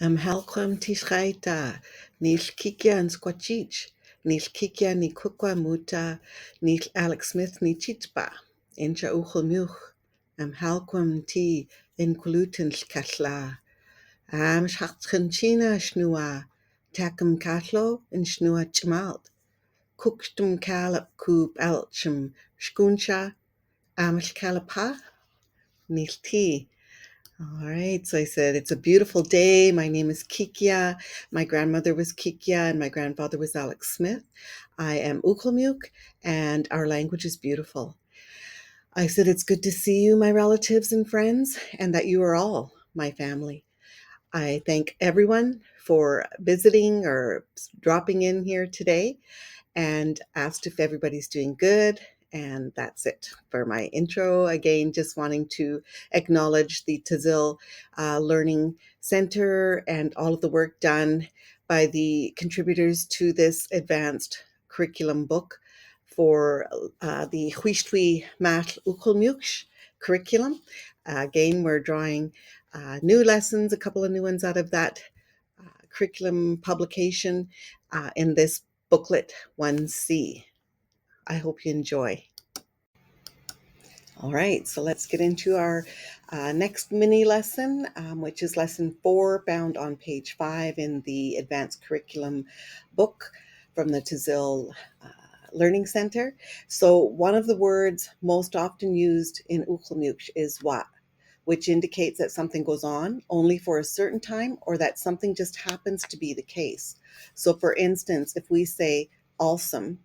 Halquam tishraita, nil kikia and squachich, nil kikia ni Ucwalmícwts, nil Alex Smith ni chitpa, incha Ucwalmícwts, halquam ti in kuluten shkashla, schachtchenchina shnua, takum katlo in shnua chmalt, kukstum kalap kub alchum shkunsha, kalapa, nil ti. All right, so I said, it's a beautiful day. My name is Kikia. My grandmother was Kikia and my grandfather was Alex Smith. I am Ucwalmícwts and our language is beautiful. I said, it's good to see you, my relatives and friends, and that you are all my family. I thank everyone for visiting or dropping in here today and asked if everybody's doing good. And that's it for my intro. Again, just wanting to acknowledge the Tazil Learning Center and all of the work done by the contributors to this advanced curriculum book for the Cuystwí Malh Ucwalmícwts curriculum. Again, we're drawing new lessons, a couple of new ones out of that curriculum publication in this Booklet 1C. I hope you enjoy. All right, so let's get into our next mini lesson, which is lesson 4, found on page 5 in the Advanced Curriculum book from the Tazil Learning Center. So one of the words most often used in Ucwalmícwts is wa, which indicates that something goes on only for a certain time or that something just happens to be the case. So for instance, if we say awesome,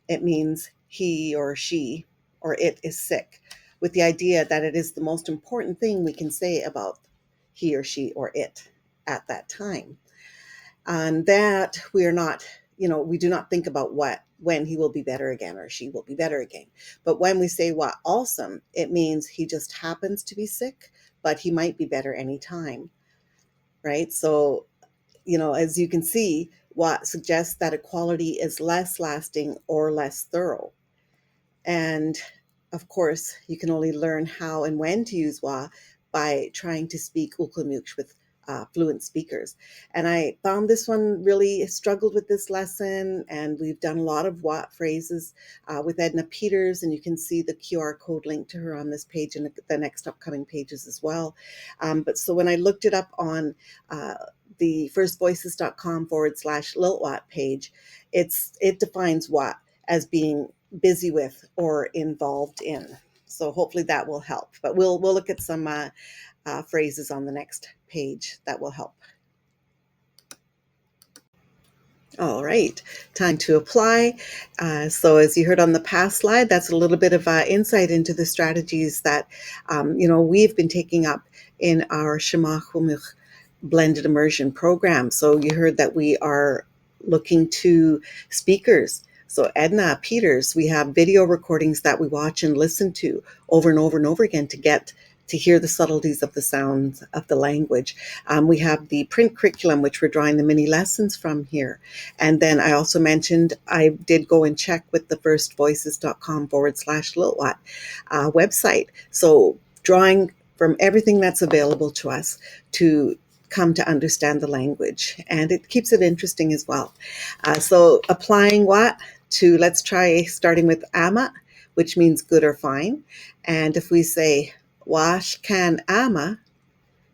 it means he or she or it is sick, with the idea that it is the most important thing we can say about he or she or it at that time. And that we are not, we do not think about when he will be better again or she will be better again. But when we say what awesome, it means he just happens to be sick, but he might be better anytime, right? So, as you can see, what suggests that a quality is less lasting or less thorough. And of course, you can only learn how and when to use wa by trying to speak Ucwalmícwts with fluent speakers. And I found this one really struggled with this lesson, and we've done a lot of wa phrases with Edna Peters, and you can see the QR code link to her on this page and the next upcoming pages as well. But so when I looked it up on the firstvoices.com/Liltwat page, it defines wa as being busy with or involved in. So hopefully that will help. But we'll look at some phrases on the next page that will help. All right, time to apply. So as you heard on the past slide, that's a little bit of insight into the strategies that we've been taking up in our Shema Ucwalmícwts blended immersion program. So you heard that we are looking to speakers. So Edna Peters, we have video recordings that we watch and listen to over and over and over again to get to hear the subtleties of the sounds of the language. We have the print curriculum, which we're drawing the mini lessons from here. And then I also mentioned I did go and check with the firstvoices.com/Liltwat website. So drawing from everything that's available to us to come to understand the language, and it keeps it interesting as well. So applying what to, let's try starting with ama, which means good or fine. And if we say wash can ama,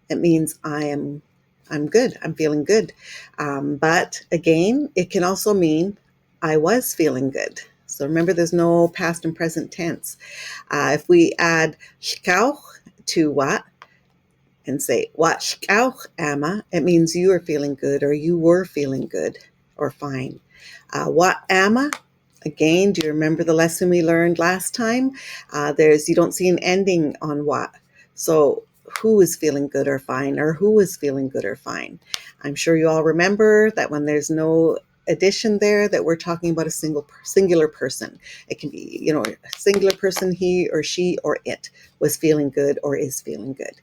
it means I'm good, I'm feeling good. But again, it can also mean I was feeling good. So remember, there's no past and present tense. If we add shkauch to what and say what shkauch ama, it means you are feeling good or you were feeling good or fine. What ama? Again, do you remember the lesson we learned last time? You don't see an ending on what. So who is feeling good or fine, or who is feeling good or fine? I'm sure you all remember that when there's no addition there, that we're talking about a singular person. It can be, a singular person, he or she or it was feeling good or is feeling good.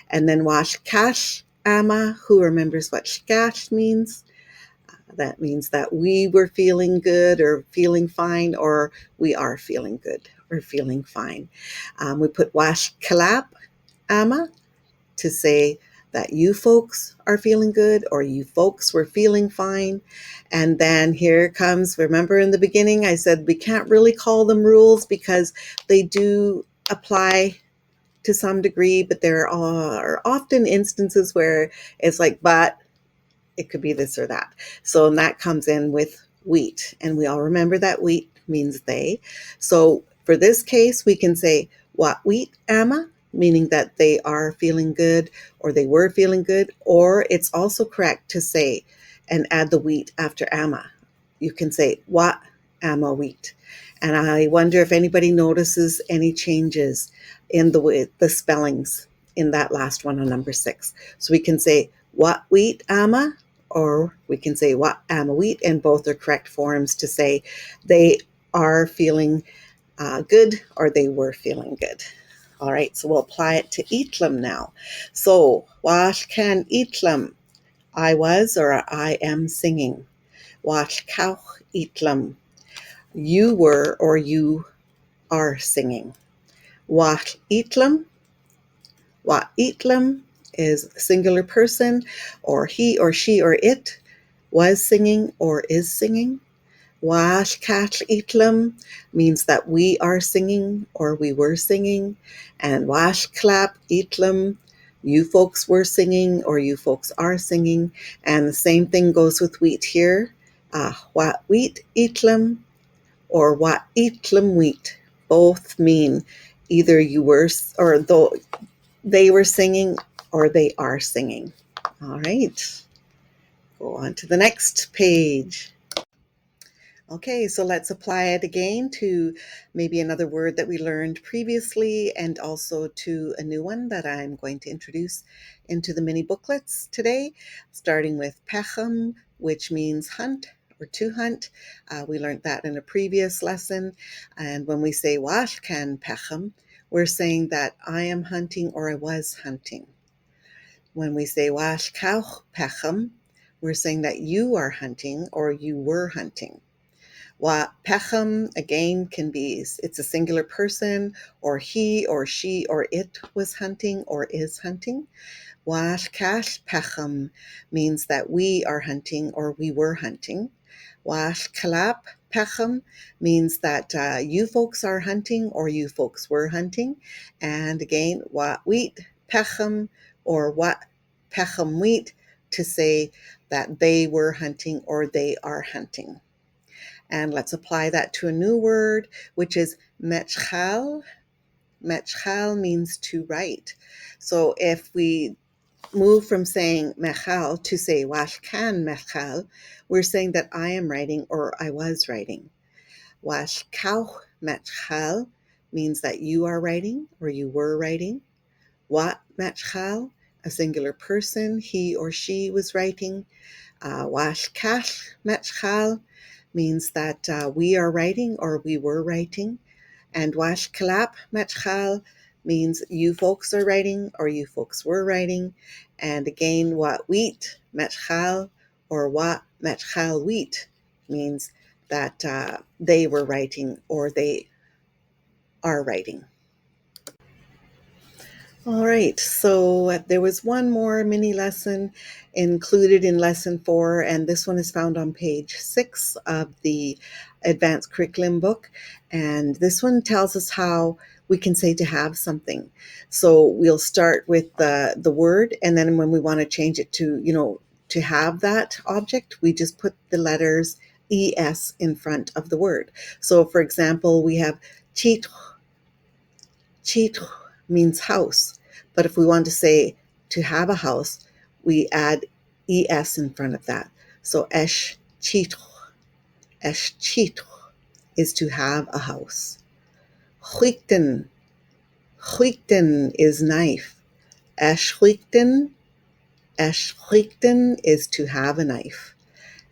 And then wash kash ama, who remembers what shkash means? That means that we were feeling good or feeling fine, or we are feeling good or feeling fine. We put wash kalap ama to say that you folks are feeling good, or you folks were feeling fine. And then here comes, remember in the beginning, I said we can't really call them rules because they do apply to some degree, but there are often instances where it's like, but it could be this or that. So that comes in with wheat. And we all remember that wheat means they. So for this case, we can say, what wheat ama, meaning that they are feeling good or they were feeling good. Or it's also correct to say and add the wheat after ama. You can say, what ama wheat. And I wonder if anybody notices any changes in the spellings in that last one on number 6. So we can say, what wheat ama, or we can say what ama wheat, and both are correct forms to say they are feeling good or they were feeling good. All right, so we'll apply it to itlam now. So, wash can itlam, I was or I am singing. Wash kauch itlam, you were or you are singing. Wash itlam, wa itlam is singular person, or he or she or it was singing or is singing. Wash catch itlam means that we are singing or we were singing. And wash clap itlam, you folks were singing or you folks are singing. And the same thing goes with wheat here. What wheat itlam or what itlam wheat both mean either you were or though they were singing or they are singing. All right, go on to the next page. Okay, so let's apply it again to maybe another word that we learned previously and also to a new one that I'm going to introduce into the mini booklets today, starting with pechem, which means hunt or to hunt. We learned that in a previous lesson. And when we say wash can pechem, we're saying that I am hunting or I was hunting. When we say wash kauch pechem, we're saying that you are hunting or you were hunting. Wa pechem, again, can be, it's a singular person, or he or she or it was hunting or is hunting. Wash kash pechem means that we are hunting or we were hunting. Wash kalap pechem means that you folks are hunting or you folks were hunting. And again, wa wheat pechem or what pechem wheat to say that they were hunting or they are hunting. And let's apply that to a new word, which is metchal. Metchal means to write. So if we move from saying mechal to say wash can mechal, we're saying that I am writing or I was writing. Wash kauch metchal means that you are writing or you were writing. Wat metchal, a singular person, he or she was writing. Wash kash metchal means that we are writing or we were writing. And wash kalap metchal means you folks are writing or you folks were writing. And again, what wheat metchal or what metchal wheat means that they were writing or they are writing. All right, so there was one more mini lesson included in lesson 4, and this one is found on page 6 of the advanced curriculum book. And this one tells us how we can say to have something. So we'll start with the word, and then when we want to change it to, to have that object, we just put the letters es in front of the word. So for example, we have chit. Chit means house, but if we want to say to have a house, we add es in front of that. So esh chit is to have a house. Huikten is knife. Esh huikten is to have a knife.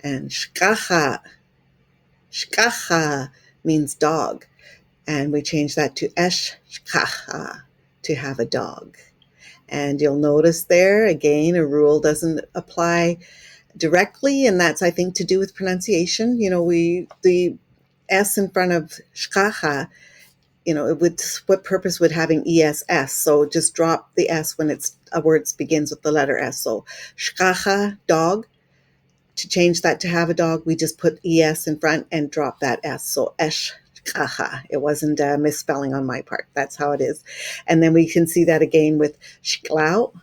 And shkacha means dog. And we change that to esh shkacha, to have a dog. And you'll notice there, again, a rule doesn't apply directly, and that's, I think, to do with pronunciation. The S in front of shkacha what purpose would having ESS? So just drop the S when a word begins with the letter S. So shkacha, dog. To change that to have a dog, we just put ES in front and drop that S. So esh. It wasn't a misspelling on my part. That's how it is. And then we can see that again with shklau,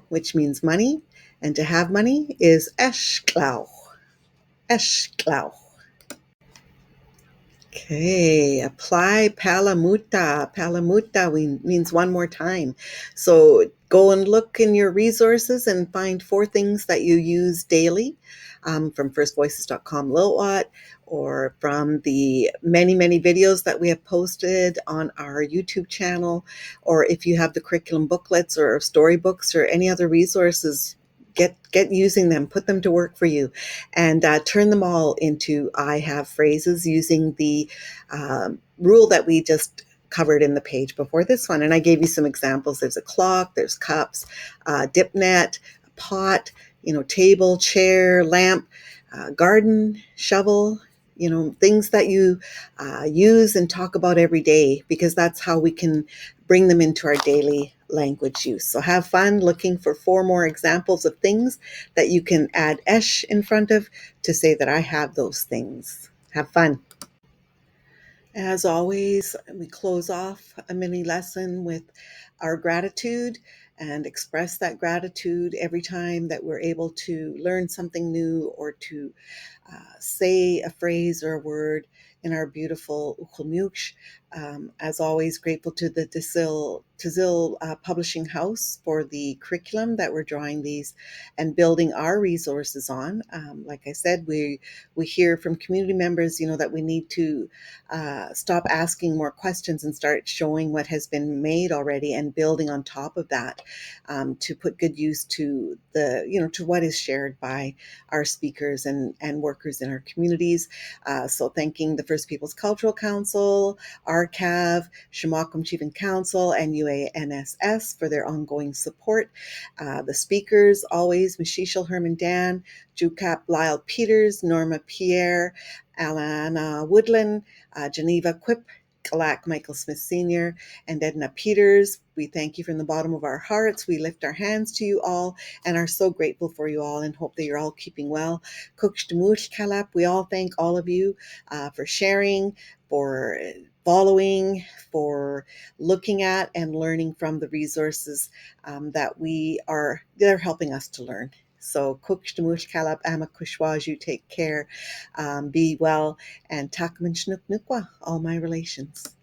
which means money. And to have money is eshklau. Eshklau. Okay, apply palamuta. Palamuta means one more time. So go and look in your resources and find 4 things that you use daily from firstvoices.com Lil'wat, or from the many, many videos that we have posted on our YouTube channel, or if you have the curriculum booklets or storybooks or any other resources, get using them, put them to work for you, and turn them all into I have phrases using the rule that we just covered in the page before this one. And I gave you some examples. There's a clock, there's cups, dip net, pot, table, chair, lamp, garden, shovel, things that you use and talk about every day, because that's how we can bring them into our daily language use. So have fun looking for 4 more examples of things that you can add esh in front of to say that I have those things. Have fun. As always, we close off a mini lesson with our gratitude and express that gratitude every time that we're able to learn something new or to say a phrase or a word in our beautiful Ucwalmícwts. As always, grateful to the Tazil Publishing House for the curriculum that we're drawing these and building our resources on. Like I said, we hear from community members, that we need to stop asking more questions and start showing what has been made already and building on top of that, to put good use to to what is shared by our speakers and workers in our communities. So thanking the First Peoples Cultural Council, RCAV, Shamakum Chiefin Council, and UANSS for their ongoing support. The speakers, always, Mishishal Herman Dan, Jukap Lyle Peters, Norma Pierre, Alana Woodland, Geneva Quip, Kalak Michael Smith Sr., and Edna Peters. We thank you from the bottom of our hearts. We lift our hands to you all and are so grateful for you all and hope that you're all keeping well. Cuystwí, we all thank all of you for sharing, for following, for looking at and learning from the resources that they're helping us to learn. So Cuystwí, ama Cuystwí, you take care, be well, and Takman Shnuk Nukwa, all my relations.